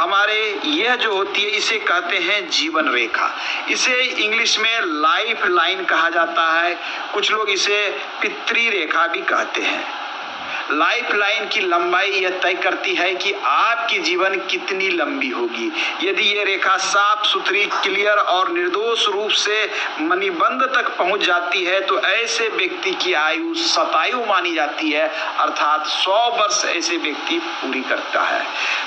हमारे यह जो होती है इसे कहते हैं जीवन रेखा। इसे इंग्लिश में लाइफ लाइन कहा जाता है, कुछ लोग इसे पितृ रेखा भी कहते हैं। लाइफ लाइन की लंबाई यह तय करती है कि आपकी जीवन कितनी लंबी होगी। यदि ये रेखा साफ सुथरी, क्लियर और निर्दोष रूप से मणिबंध तक पहुंच जाती है तो ऐसे व्यक्ति की आयु शतायु मानी जाती है, अर्थात 100 वर्ष ऐसे व्यक्ति पूरी करता है।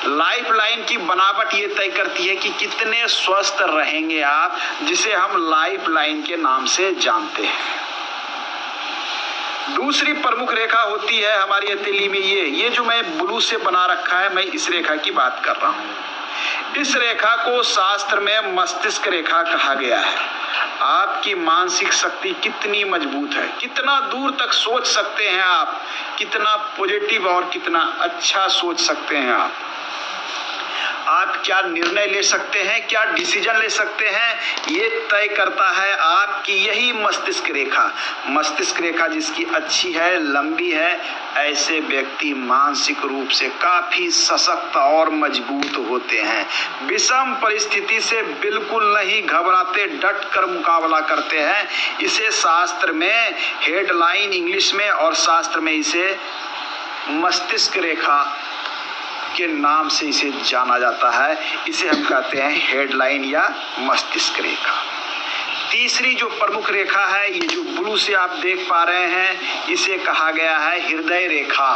लाइफ लाइन की बनावट ये तय करती है कि कितने स्वस्थ रहेंगे आप, जिसे हम लाइफ लाइन के नाम से जानते हैं। दूसरी प्रमुख रेखा होती है हमारी हथेली में ये जो मैं ब्लू से बना रखा है, मैं इस रेखा की बात कर रहा हूँ। इस रेखा को शास्त्र में मस्तिष्क रेखा कहा गया है। आपकी मानसिक शक्ति कितनी मजबूत है, कितना दूर तक सोच सकते हैं आप, कितना पॉजिटिव और कितना अच्छा सोच सकते हैं आप क्या निर्णय ले सकते हैं, क्या डिसीजन ले सकते हैं, ये तय करता है आपकी यही मस्तिष्क रेखा। मस्तिष्क रेखा जिसकी अच्छी है, लंबी है, ऐसे व्यक्ति मानसिक रूप से काफी सशक्त और मजबूत होते हैं। विषम परिस्थिति से बिल्कुल नहीं घबराते, डट कर मुकाबला करते हैं। इसे शास्त्र में हेडलाइन इंग्लिश में और शास्त्र में इसे मस्तिष्क रेखा के नाम से इसे जाना जाता है। इसे हम कहते हैं हेडलाइन या मस्तिष्क रेखा। तीसरी जो प्रमुख रेखा है, ये जो ब्लू से आप देख पा रहे हैं, इसे कहा गया है हृदय रेखा।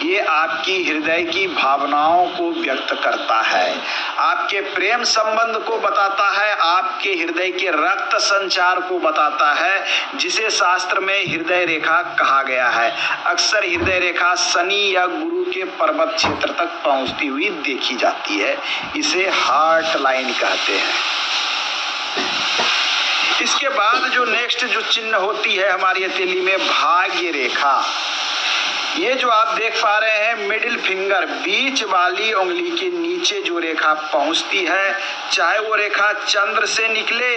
ये आपकी हृदय की भावनाओं को व्यक्त करता है, आपके प्रेम संबंध को बताता है, आपके हृदय के रक्त संचार को बताता है, जिसे शास्त्र में हृदय रेखा कहा गया है। अक्सर हृदय रेखा शनि या गुरु के पर्वत क्षेत्र तक पहुंचती हुई देखी जाती है। इसे हार्ट लाइन कहते हैं। इसके बाद जो नेक्स्ट जो चिन्ह होती है हमारी हथेली में, भाग्य रेखा। ये जो आप देख पा रहे हैं मिडिल फिंगर, बीच वाली उंगली के नीचे जो रेखा पहुंचती है, चाहे वो रेखा चंद्र से निकले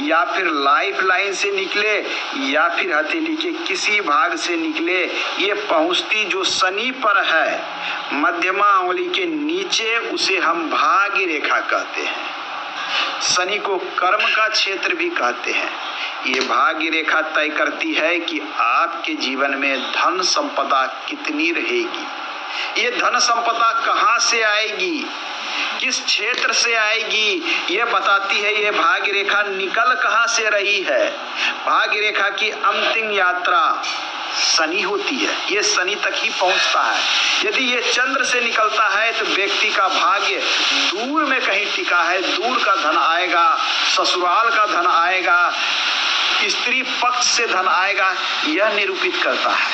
या फिर लाइफ लाइन से निकले या फिर हथेली के किसी भाग से निकले, ये पहुंचती जो शनि पर है, मध्यमा उंगली के नीचे, उसे हम भाग्य रेखा कहते हैं। शनि को कर्म का क्षेत्र भी कहते हैं। ये भाग्य रेखा तय करती है कि आपके जीवन में धन संपदा कितनी रहेगी, ये धन संपदा कहाँ से आएगी, किस क्षेत्र से आएगी, ये बताती है ये भाग्य रेखा निकल कहाँ से रही है। भाग्य रेखा की अंतिम यात्रा शनि होती है, ये शनि तक ही पहुंचता है। यदि ये चंद्र से निकलता है तो व्यक्ति का भाग्य दूर में कहीं टिका है, दूर का धन आएगा, ससुराल का धन आएगा, स्त्री पक्ष से धन आएगा, यह निरूपित करता है।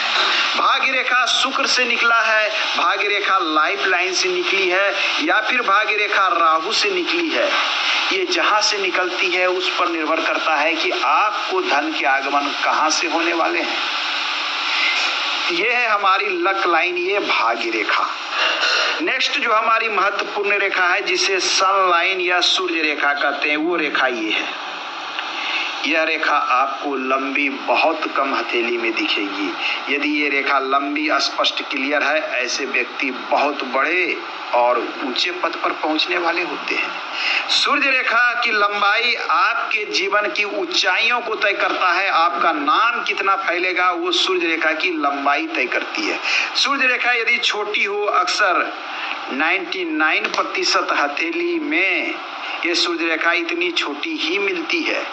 भाग्य रेखा शुक्र से निकला है, भाग्य रेखा लाइफ लाइन से निकली है या फिर भाग्य रेखा राहु से निकली है, ये जहां से निकलती है उस पर निर्भर करता है कि आपको धन के आगमन कहां से होने वाले हैं। ये है हमारी लक लाइन, ये भाग्य रेखा। नेक्स्ट जो हमारी महत्वपूर्ण रेखा है जिसे सन लाइन या सूर्य रेखा कहते हैं, वो रेखा ये है। यह रेखा आपको लंबी बहुत कम हथेली में दिखेगी। यदि ये रेखा लंबी, स्पष्ट, क्लियर है, ऐसे व्यक्ति बहुत बड़े और ऊंचे पद पर पहुंचने वाले होते हैं। सूर्य रेखा की लंबाई आपके जीवन की ऊंचाइयों को तय करता है। आपका नाम कितना फैलेगा वो सूर्य रेखा की लंबाई तय करती है। सूर्य रेखा यदि छोटी हो, अक्सर 99% हथेली में ये सूर्य रेखा इतनी छोटी ही मिलती है,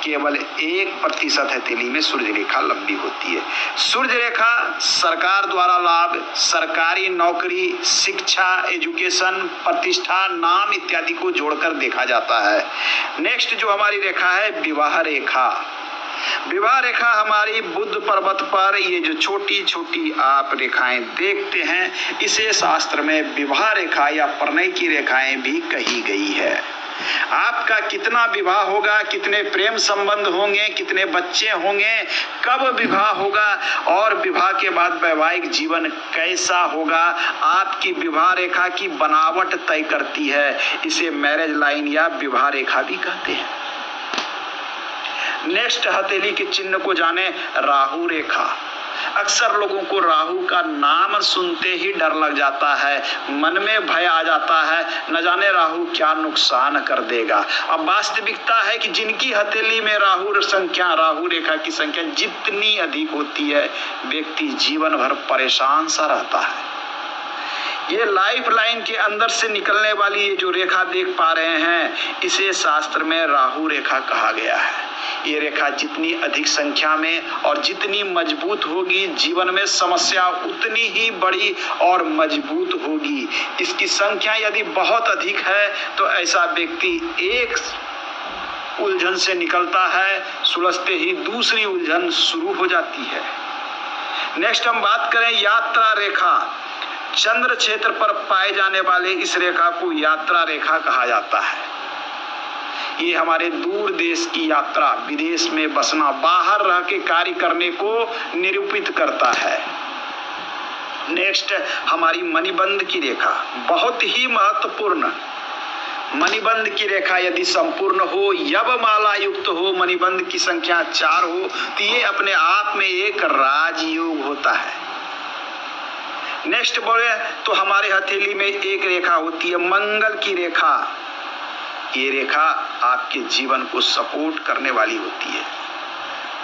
केवल 1% हथेली में सूर्य रेखा लंबी होती है। सूर्य रेखा सरकार द्वारा लाभ, सरकारी नौकरी, शिक्षा, एजुकेशन, प्रतिष्ठा, नाम इत्यादि को जोड़कर देखा जाता है। नेक्स्ट जो हमारी रेखा है विवाह रेखा। विवाह रेखा हमारी बुध पर्वत पर ये जो छोटी छोटी आप रेखाएं देखते हैं, इसे शास्त्र में विवाह रेखा या प्रणय की रेखाएं भी कही गई है। आपका कितना विवाह होगा, कितने प्रेम संबंध होंगे, कितने बच्चे होंगे, कब विवाह होगा और विवाह के बाद वैवाहिक जीवन कैसा होगा, आपकी विवाह रेखा की बनावट तय करती है। इसे मैरिज लाइन या विवाह रेखा भी कहते हैं। नेक्स्ट हथेली के चिन्ह को जाने, राहु रेखा। अक्सर लोगों को राहु का नाम सुनते ही डर लग जाता है, मन में भय आ जाता है, न जाने राहु क्या नुकसान कर देगा। अब वास्तविकता है कि जिनकी हथेली में राहु रेखा की संख्या जितनी अधिक होती है, व्यक्ति जीवन भर परेशान सा रहता है। ये लाइफ लाइन के अंदर से निकलने वाली ये जो रेखा देख पा रहे हैं, इसे शास्त्र में राहु रेखा कहा गया है। ये रेखा जितनी अधिक संख्या में और जितनी मजबूत होगी, जीवन में समस्या उतनी ही बड़ी और मजबूत होगी। इसकी संख्या यदि बहुत अधिक है तो ऐसा व्यक्ति एक उलझन से निकलता है, सुलझते ही दूसरी उलझन शुरू हो जाती है। नेक्स्ट हम बात करें यात्रा रेखा। चंद्र क्षेत्र पर पाए जाने वाले इस रेखा को यात्रा रेखा कहा जाता है। ये हमारे दूर देश की यात्रा, विदेश में बसना, बाहर रह के कार्य करने को निरूपित करता है। नेक्स्ट हमारी मणिबंध की रेखा, बहुत ही महत्वपूर्ण। मणिबंध की रेखा यदि संपूर्ण हो, यवमाला युक्त हो, मणिबंध की संख्या 4 हो, तो ये अपने आप में एक राजयोग होता है। नेक्स्ट बोले तो हमारे हथेली में एक रेखा होती है मंगल की रेखा। ये रेखा आपके जीवन को सपोर्ट करने वाली होती है,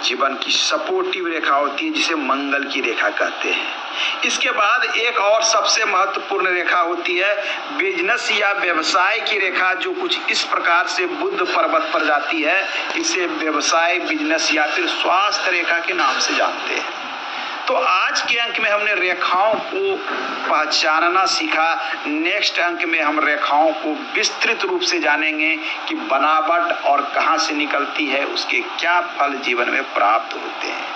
जीवन की सपोर्टिव रेखा होती है, जिसे मंगल की रेखा कहते हैं। इसके बाद एक और सबसे महत्वपूर्ण रेखा होती है बिजनेस या व्यवसाय की रेखा, जो कुछ इस प्रकार से बुध पर्वत पर जाती है। इसे व्यवसाय, बिजनेस या फिर स्वास्थ्य रेखा के नाम से जानते हैं। तो आज के अंक में हमने रेखाओं को पहचानना सीखा। नेक्स्ट अंक में हम रेखाओं को विस्तृत रूप से जानेंगे कि बनावट और कहां से निकलती है, उसके क्या फल जीवन में प्राप्त होते हैं।